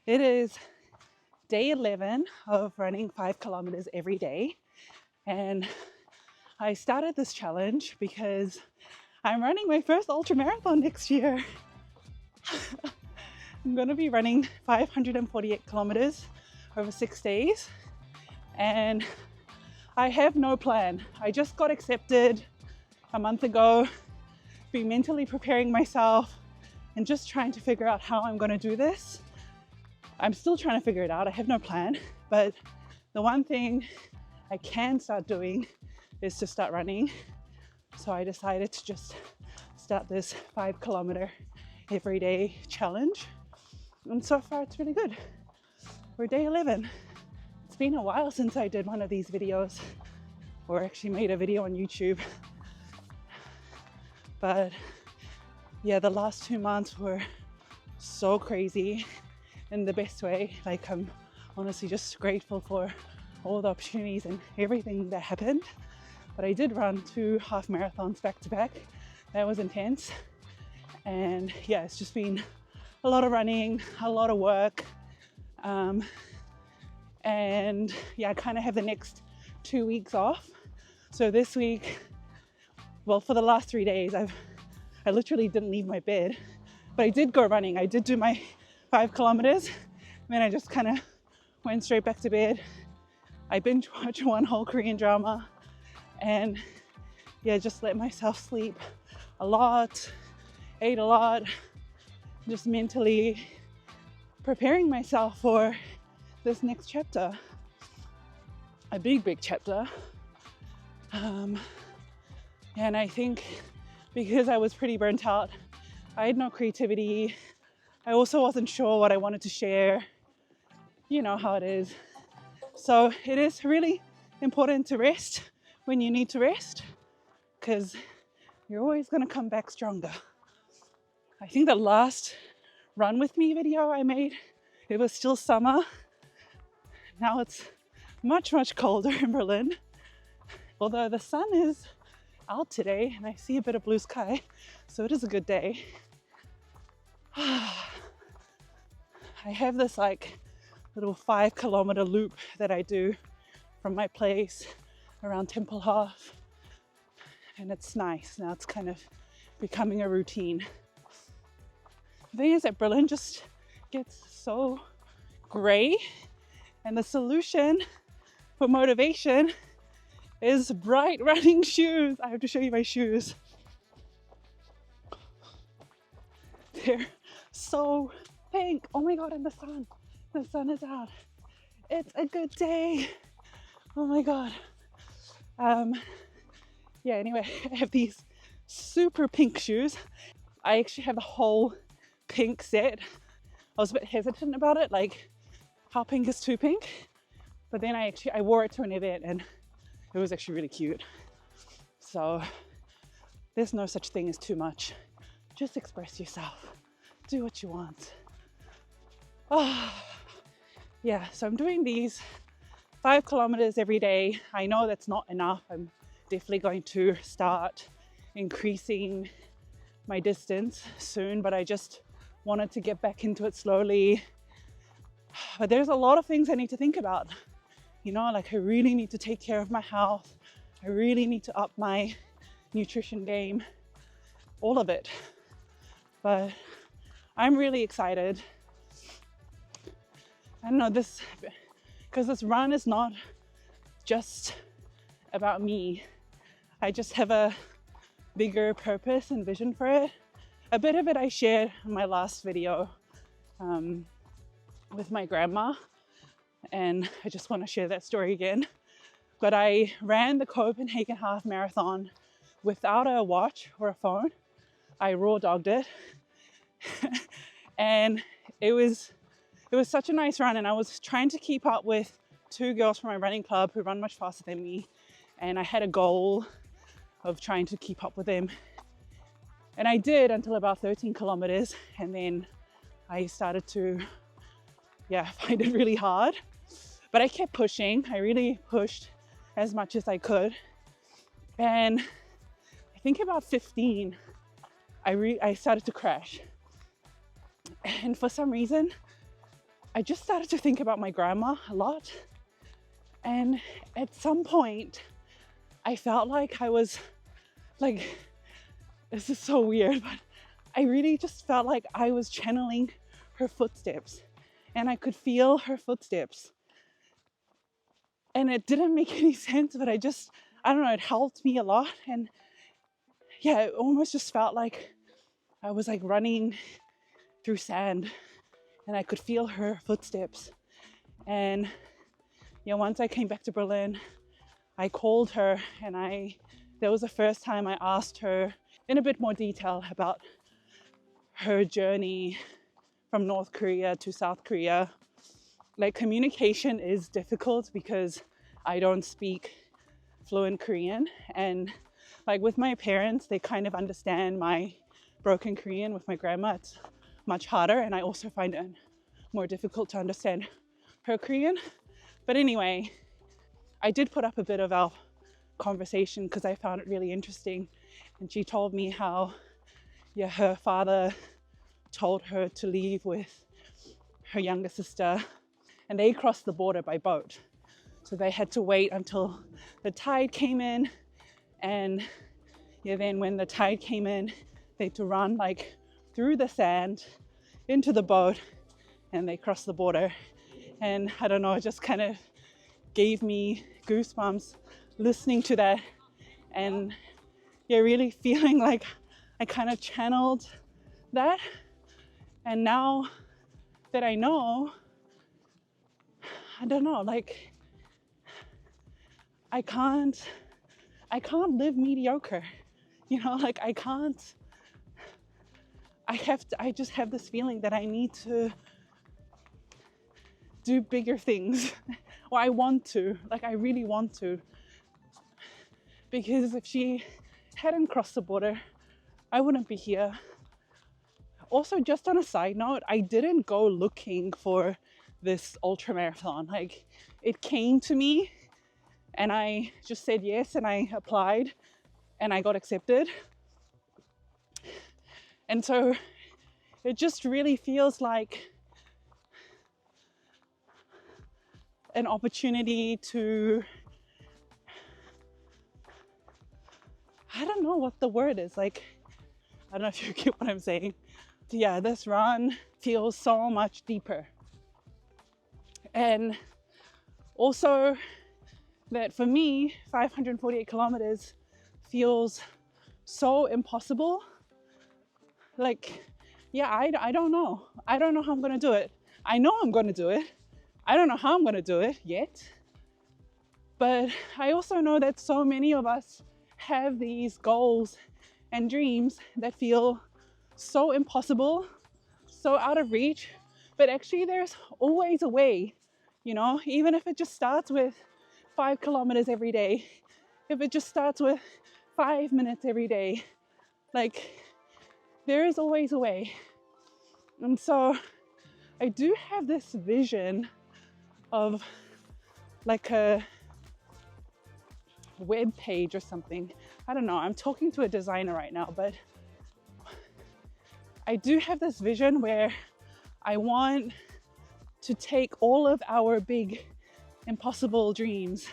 It is day 11 of running 5 kilometers every day. And I started this challenge because I'm running my first ultra marathon next year. I'm going to be running 548 kilometers over 6 days. And I have no plan. I just got accepted a month ago, been mentally preparing myself and just trying to figure out how I'm going to do this. I'm still trying to figure it out. I have no plan, but the one thing I can start doing is to start running. So I decided to just start this 5 kilometer everyday challenge. And so far it's really good. We're day 11. It's been a while since I did one of these videos, or actually made a video on YouTube. But yeah, the last 2 months were so crazy in the best way. Like, I'm honestly just grateful for all the opportunities and everything that happened. But I did run 2 half marathons back to back. That was intense. And yeah, it's just been a lot of running, a lot of work. And yeah, I kind of have the next 2 weeks off. So this week, well, for the last 3 days, I literally didn't leave my bed, but I did go running. I did do my 5 kilometers, and then I just kind of went straight back to bed. I binge watched one whole Korean drama, and yeah, just let myself sleep a lot, ate a lot, just mentally preparing myself for this next chapter, a big chapter. And I think because I was pretty burnt out, I had no creativity. I also wasn't sure what I wanted to share. You know how it is. So it is really important to rest when you need to rest, because you're always going to come back stronger. I think the last run with me video I made, it was still summer. Now it's much colder in Berlin. Although the sun is out today and I see a bit of blue sky, so it is a good day. I have this like little 5 kilometer loop that I do from my place around Tempelhof, and it's nice. Now it's kind of becoming a routine. The thing is that Berlin just gets so gray, and the solution for motivation is bright running shoes. I have to show you my shoes. They're so pink. Oh my God, and the sun is out. It's a good day. Oh my God. Yeah, anyway, I have these super pink shoes. I actually have a whole pink set. I was a bit hesitant about it, like how pink is too pink. But then I wore it to an event and it was actually really cute. So there's no such thing as too much. Just express yourself. Do what you want. Oh, yeah, so I'm doing these 5 kilometers every day. I know that's not enough. I'm definitely going to start increasing my distance soon, but I just wanted to get back into it slowly. But there's a lot of things I need to think about. You know, like I really need to take care of my health. I really need to up my nutrition game, all of it. But I'm really excited. I don't know, because this run is not just about me. I just have a bigger purpose and vision for it. A bit of it I shared in my last video with my grandma, and I just want to share that story again. But I ran the Copenhagen half marathon without a watch or a phone. I raw dogged it. And it was such a nice run, and I was trying to keep up with 2 girls from my running club who run much faster than me, and I had a goal of trying to keep up with them. And I did until about 13 kilometers, and then I started to find it really hard. But I kept pushing. I really pushed as much as I could. And I think about 15, I started to crash. And for some reason, I just started to think about my grandma a lot. And at some point, I felt like I was like, this is so weird, but I really just felt like I was channeling her footsteps, and I could feel her footsteps. And it didn't make any sense, but I don't know, it helped me a lot. And yeah, it almost just felt like I was like running through sand, and I could feel her footsteps. And yeah, once I came back to Berlin, I called her, and that was the first time I asked her in a bit more detail about her journey from North Korea to South Korea. Like, communication is difficult because I don't speak fluent Korean, and like with my parents, they kind of understand my broken Korean. With my grandma, it's much harder, and I also find it more difficult to understand her Korean. But anyway, I did put up a bit of our conversation because I found it really interesting, and she told me how her father told her to leave with her younger sister, and they crossed the border by boat. So they had to wait until the tide came in, and then when the tide came in, they had to run like through the sand into the boat, and they crossed the border. And I don't know, it just kind of gave me goosebumps listening to that, and really feeling like I kind of channeled that. And now that I know, I don't know, like I can't live mediocre, like I just have this feeling that I need to do bigger things, or I want to, like I really want to, because if she hadn't crossed the border, I wouldn't be here. Also, just on a side note, I didn't go looking for this ultra marathon. Like, it came to me, and I just said yes, and I applied, and I got accepted. And so it just really feels like an opportunity to, I don't know what the word is, like, I don't know if you get what I'm saying. Yeah, this run feels so much deeper. And also that for me, 548 kilometers feels so impossible. Like, I don't know. I don't know how I'm going to do it. I know I'm going to do it. I don't know how I'm going to do it yet. But I also know that so many of us have these goals and dreams that feel so impossible, so out of reach, but actually there's always a way, even if it just starts with 5 kilometers every day, if it just starts with 5 minutes every day, like there is always a way. And so I do have this vision of like a web page or something. I don't know, I'm talking to a designer right now, but I do have this vision where I want to take all of our big impossible dreams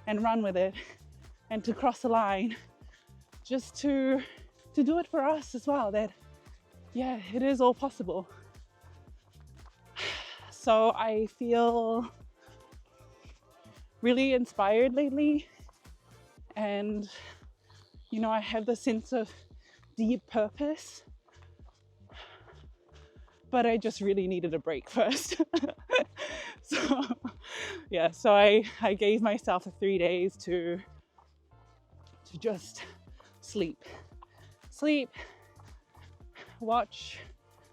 and run with it, and to cross the line, just to do it for us as well, that it is all possible. So I feel really inspired lately, and I have the sense of deep purpose, but I just really needed a break first. So I gave myself 3 days to just sleep, watch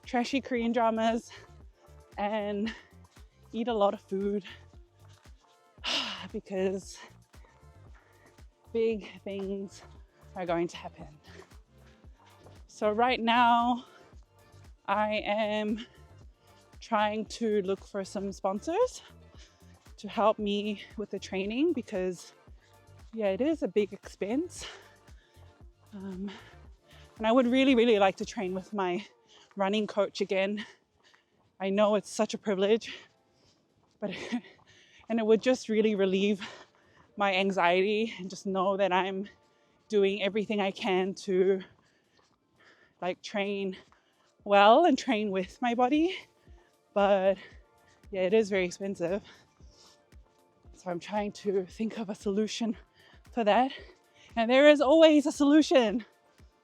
trashy Korean dramas, and eat a lot of food, because big things are going to happen. So right now I am trying to look for some sponsors to help me with the training, because it is a big expense. And I would really, really like to train with my running coach again. I know it's such a privilege, but and it would just really relieve my anxiety and just know that I'm doing everything I can to like train well and train with my body. But yeah, it is very expensive. So I'm trying to think of a solution for that. And there is always a solution,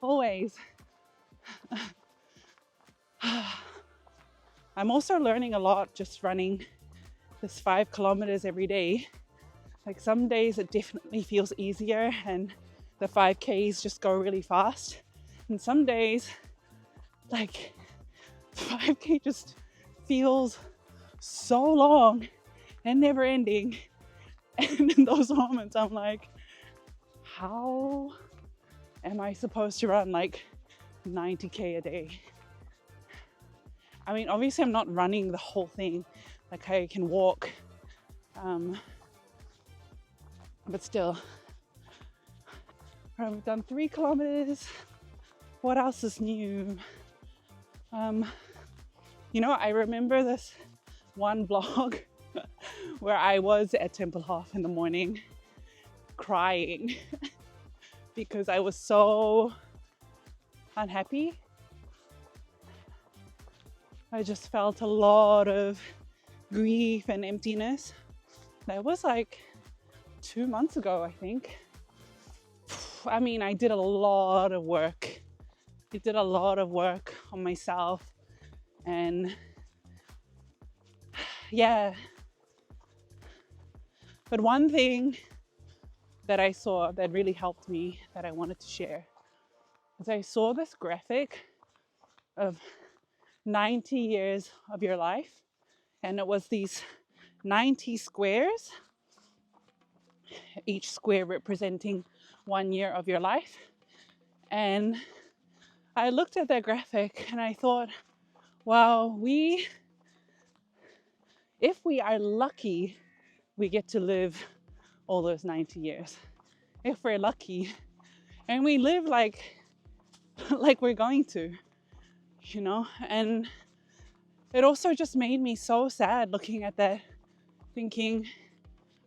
always. I'm also learning a lot just running this 5 kilometers every day. Like some days it definitely feels easier and the 5Ks just go really fast. And some days, like 5K just feels so long and never ending. And in those moments, I'm like, how am I supposed to run like 90K a day? I mean, obviously I'm not running the whole thing. Like I can walk, but still. We've done 3 kilometers. What else is new? I remember this one vlog where I was at Tempelhof in the morning crying because I was so unhappy. I just felt a lot of grief and emptiness. That was like 2 months ago, I think. I mean, I did a lot of work. I did a lot of work on myself. And yeah. But one thing that I saw that really helped me that I wanted to share is I saw this graphic of 90 years of your life. And it was these 90 squares, each square representing 1 year of your life. And I looked at that graphic and I thought, wow, if we are lucky, we get to live all those 90 years. If we're lucky and we live like we're going to, and it also just made me so sad looking at that, thinking,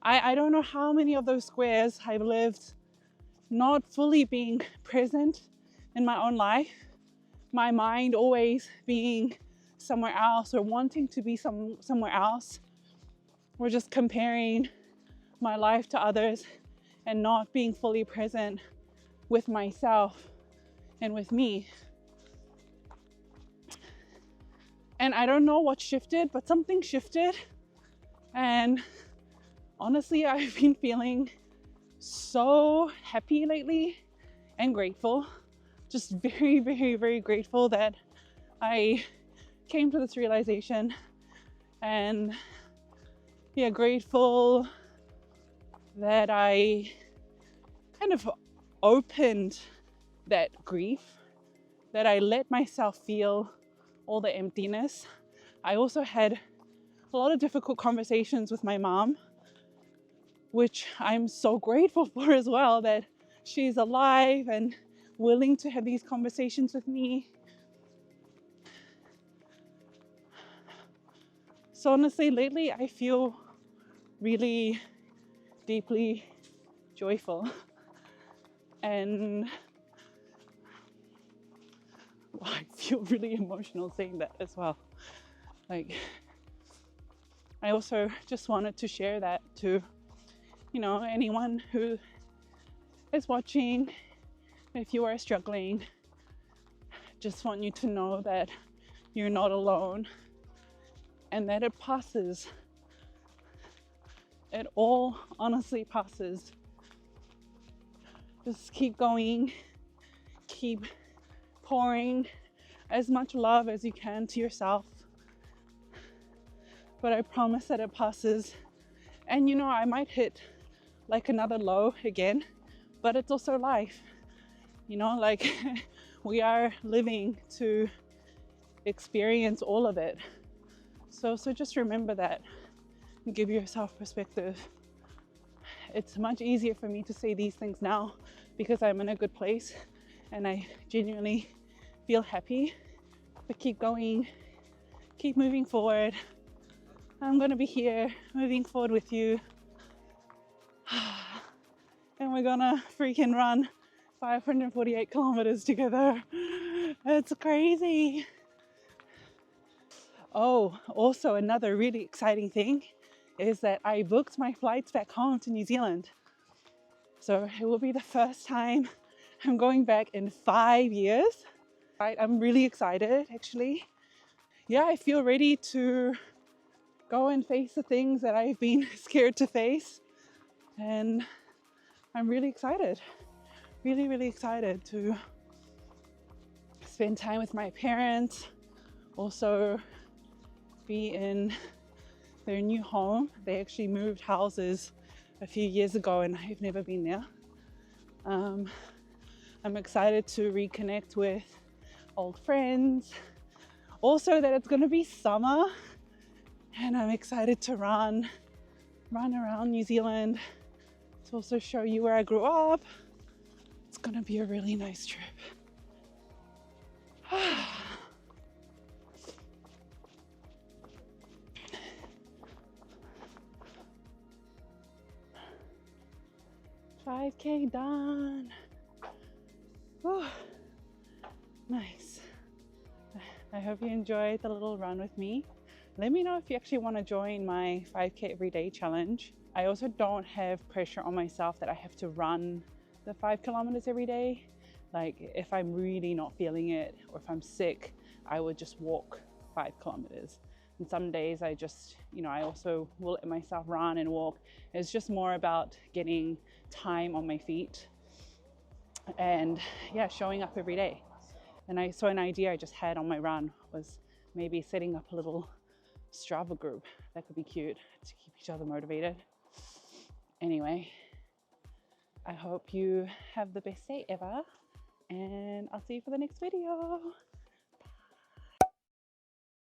I don't know how many of those squares I've lived not fully being present in my own life, my mind always being somewhere else or wanting to be somewhere else, or just comparing my life to others and not being fully present with myself and with me. And I don't know what shifted, but something shifted. And honestly, I've been feeling so happy lately and grateful. Just very, very, very grateful that I came to this realization, and grateful that I kind of opened that grief, that I let myself feel all the emptiness. I also had a lot of difficult conversations with my mom, which I'm so grateful for as well, that she's alive and willing to have these conversations with me. So honestly, lately I feel really deeply joyful, and I feel really emotional saying that as well. Like, I also just wanted to share that to, anyone who is watching. If you are struggling, just want you to know that you're not alone and that it passes. It all honestly passes. Just keep going, keep pouring as much love as you can to yourself. But I promise that it passes. And I might hit like another low again, but it's also life. We are living to experience all of it. So just remember that and give yourself perspective. It's much easier for me to say these things now because I'm in a good place and I genuinely feel happy. But keep going, keep moving forward. I'm going to be here moving forward with you. And we're going to freaking run 548 kilometers together. It's crazy. Oh, also another really exciting thing is that I booked my flights back home to New Zealand. So it will be the first time I'm going back in 5 years. Right, I'm really excited actually. Yeah, I feel ready to go and face the things that I've been scared to face. And I'm really excited. Really, really excited to spend time with my parents. Also be in their new home. They actually moved houses a few years ago and I've never been there. I'm excited to reconnect with old friends. Also that it's going to be summer and I'm excited to run around New Zealand to also show you where I grew up. It's going to be a really nice trip. 5K done. Whew. Nice. I hope you enjoyed the little run with me. Let me know if you actually want to join my 5K everyday challenge. I also don't have pressure on myself that I have to run the 5 kilometers every day. Like if I'm really not feeling it or if I'm sick, I would just walk 5 kilometers. And some days I just, I also will let myself run and walk. It's just more about getting time on my feet and yeah, showing up every day. And an idea I just had on my run was maybe setting up a little Strava group. That could be cute to keep each other motivated. Anyway, I hope you have the best day ever and I'll see you for the next video.